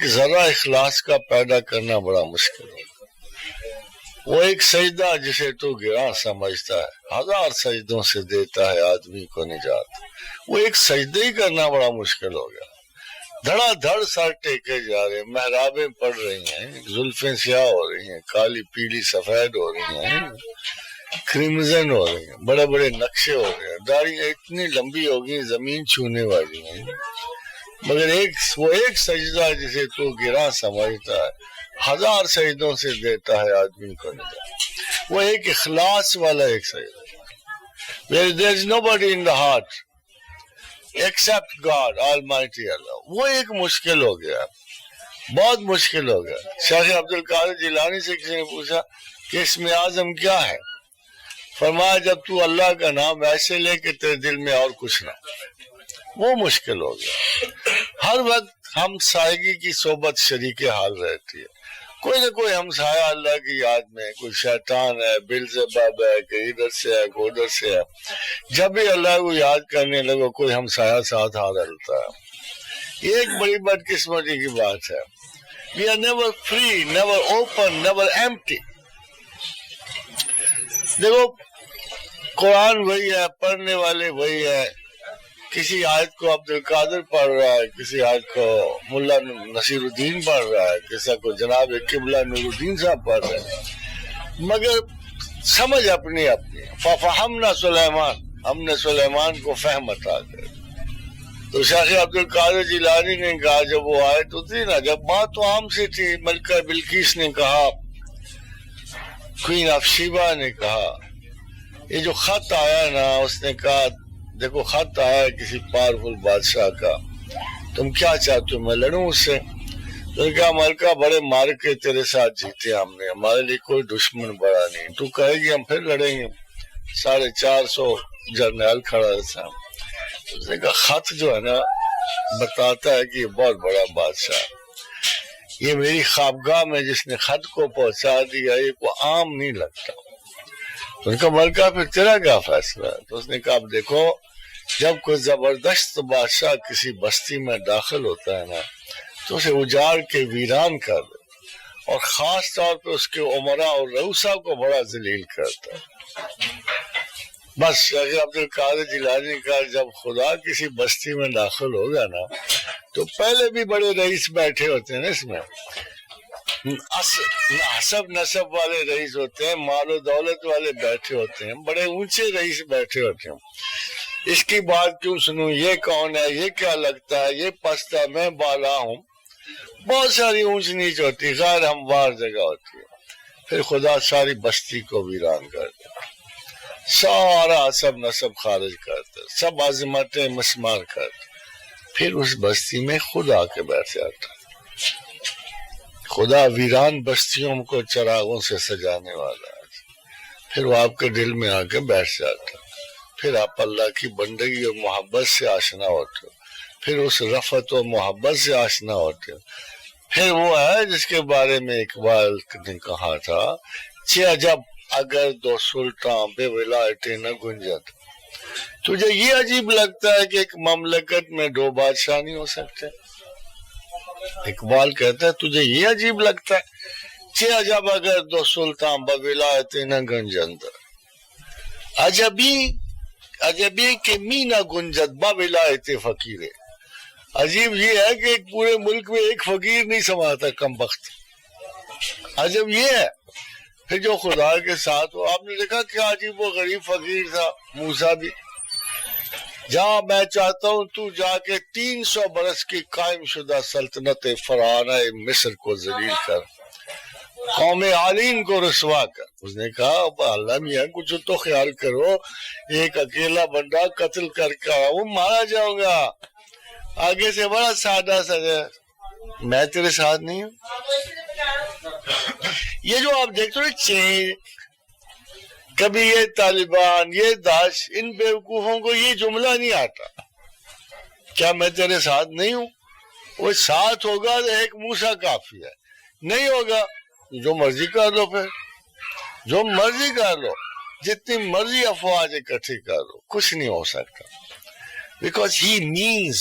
ایک ذرا اخلاص کا پیدا کرنا بڑا مشکل ہے. وہ ایک سجدہ جسے تو گراں سمجھتا ہے، 1000 سجدوں سے دیتا ہے آدمی کو نجات. وہ ایک سجدہ ہی کرنا بڑا مشکل ہو گیا. دھڑا دھڑ سر ٹیکے جا رہے ہیں، محرابیں پڑ رہی ہیں، زلفیں سیاہ ہو رہی ہیں، کالی پیلی سفید ہو رہی ہیں، کرمزن ہو رہی ہیں، بڑے بڑے نقشے ہو رہے ہیں، داڑیاں اتنی لمبی ہو گئی زمین چھونے والی ہیں، مگر وہ ایک سجدہ جسے تو گراں سمجھتا ہے 1000 سجدوں سے دیتا ہے آدمی کو نجات. وہ ایک اخلاص والا ایک سجدہ. There is nobody in the heart except God, Almighty Allah. وہ ایک مشکل ہو گیا، بہت مشکل ہو گیا. شیخ عبدالقادر جیلانی سے کسی نے پوچھا کہ اسم اعظم کیا ہے؟ فرمایا جب تو اللہ کا نام ایسے لے کہ تیرے دل میں اور کچھ نہ. وہ مشکل ہو گیا. ہر وقت ہم سائیگی کی صحبت شریک حال رہتی ہے. کوئی نہ کوئی ہمسایہ اللہ کی یاد میں، کوئی شیطان ہے، بیلزبب ہے، کہ ادھر سے ہے کوئی ادھر سے ہے. جب بھی اللہ کو یاد کرنے لگو کوئی ہمسایہ ساتھ آ ڈالتا ہے. یہ ایک بڑی بدقسمتی کی بات ہے. We are never free, never open, never empty. دیکھو قرآن وہی ہے، پڑھنے والے وہی ہے. کسی آیت کو عبدالقادر پڑھ رہا ہے، کسی آیت کو ملا نصیر الدین پڑھ رہا ہے، کسی کو جناب قبلہ نور الدین صاحب پڑھ رہے ہیں، مگر سمجھ اپنی اپنی. ففہمنا سلیمان، ہم نے سلیمان کو فہم عطا کر. تو شیخ عبدالقادر جیلانی نے کہا جب وہ آیت ہوتی نا، جب بات تو عام سی تھی، ملکہ بلقیس نے کہا، کوئین آف شیبا نے کہا، یہ جو خط آیا نا، اس نے کہا دیکھو خط آیا کسی پاورفل بادشاہ کا، تم کیا چاہتے ہو میں لڑوں اس سے؟ تو نے کہا ملکہ بڑے مار کے تیرے ساتھ جیتے ہم نے، ہمارے لیے کوئی دشمن بڑا نہیں، تو کہے گی ہم پھر لڑیں گے. 450 جرنیل کھڑا تھا. اس نے کہا خط جو ہے نا بتاتا ہے کہ یہ بہت بڑا بادشاہ ہے، یہ میری خوابگاہ میں جس نے خط کو پہنچا دیا یہ کوئی عام نہیں لگتا. تو ان کا ملکہ پھر تیرا کیا فیصلہ ہے؟ تو اس نے کہا اب دیکھو جب کوئی زبردست بادشاہ کسی بستی میں داخل ہوتا ہے نا تو اسے اجاڑ کے ویران کر دے، اور خاص طور پہ اس کے عمرا اور رؤسا کو بڑا ذلیل کرتا ہے. بس شیخ عبدالقادر جیلانی کا جب خدا کسی بستی میں داخل ہوگا نا تو پہلے بھی بڑے رئیس بیٹھے ہوتے ہیں نا، اس میں حسب نسب والے رئیس ہوتے ہیں، مال و دولت والے بیٹھے ہوتے ہیں، بڑے اونچے رئیس بیٹھے ہوتے ہیں. اس کی بات کیوں سنوں، یہ کون ہے، یہ کیا لگتا ہے، یہ پست ہے، میں بالا ہوں. بہت ساری اونچ نیچ ہوتی، غیر ہموار جگہ ہوتی ہے. پھر خدا ساری بستی کو ویران کر دے، سارا حسب نسب خارج کرتے، سب عظمتیں مسمار کرتے. پھر اس بستی میں خدا آ کے بیٹھ جاتا. خدا ویران بستیوں کو چراغوں سے سجانے والا ہے. پھر وہ آپ کے دل میں آ کے بیٹھ جاتا. پھر آپ اللہ کی بندگی اور محبت سے آشنا ہوتے ہو، پھر اس رفعت و محبت سے آشنا ہوتے ہو. پھر وہ ہے جس کے بارے میں اقبال نے کہا تھا، چہ عجب اگر دو سلطان بے ولایت نہ گنجت. تجھے یہ عجیب لگتا ہے کہ ایک مملکت میں 2 بادشاہ نہیں ہو سکتے؟ اقبال کہتا ہے تجھے یہ عجیب لگتا ہے، چہ عجب اگر 2 سلطان بے ولایت نہ گنجند. عجبی کہ می نہ گنجد با ولایت فقیر. عجیب یہ ہے کہ ایک پورے ملک میں ایک فقیر نہیں سماتا، کم بخت. عجب یہ ہے. پھر جو خدا کے ساتھ ہو، آپ نے دیکھا کیا عجیب و غریب فقیر تھا موسیٰ بھی. جہاں میں چاہتا ہوں تو جا کے 300 برس کی قائم شدہ سلطنت فرعونہ مصر کو ذلیل کر، قوم عالین کو رسوا کر. اس نے کہا اللہ میاں کچھ تو خیال کرو، ایک اکیلا بندہ قتل کر کے وہ مارا جاؤں گا. آگے سے بڑا سادہ سجا، میں تیرے ساتھ نہیں ہوں. یہ جو آپ دیکھتے ہو چینج، کبھی یہ طالبان، یہ داعش، ان بیوقوفوں کو یہ جملہ نہیں آتا کیا میں تیرے ساتھ نہیں ہوں. وہ ساتھ ہوگا تو ایک موسیٰ کافی ہے، نہیں ہوگا جو مرضی کر لو، پھر جو مرضی کر لو، جتنی مرضی افواج اکٹھی کر لو، کچھ نہیں ہو سکتا. Because he means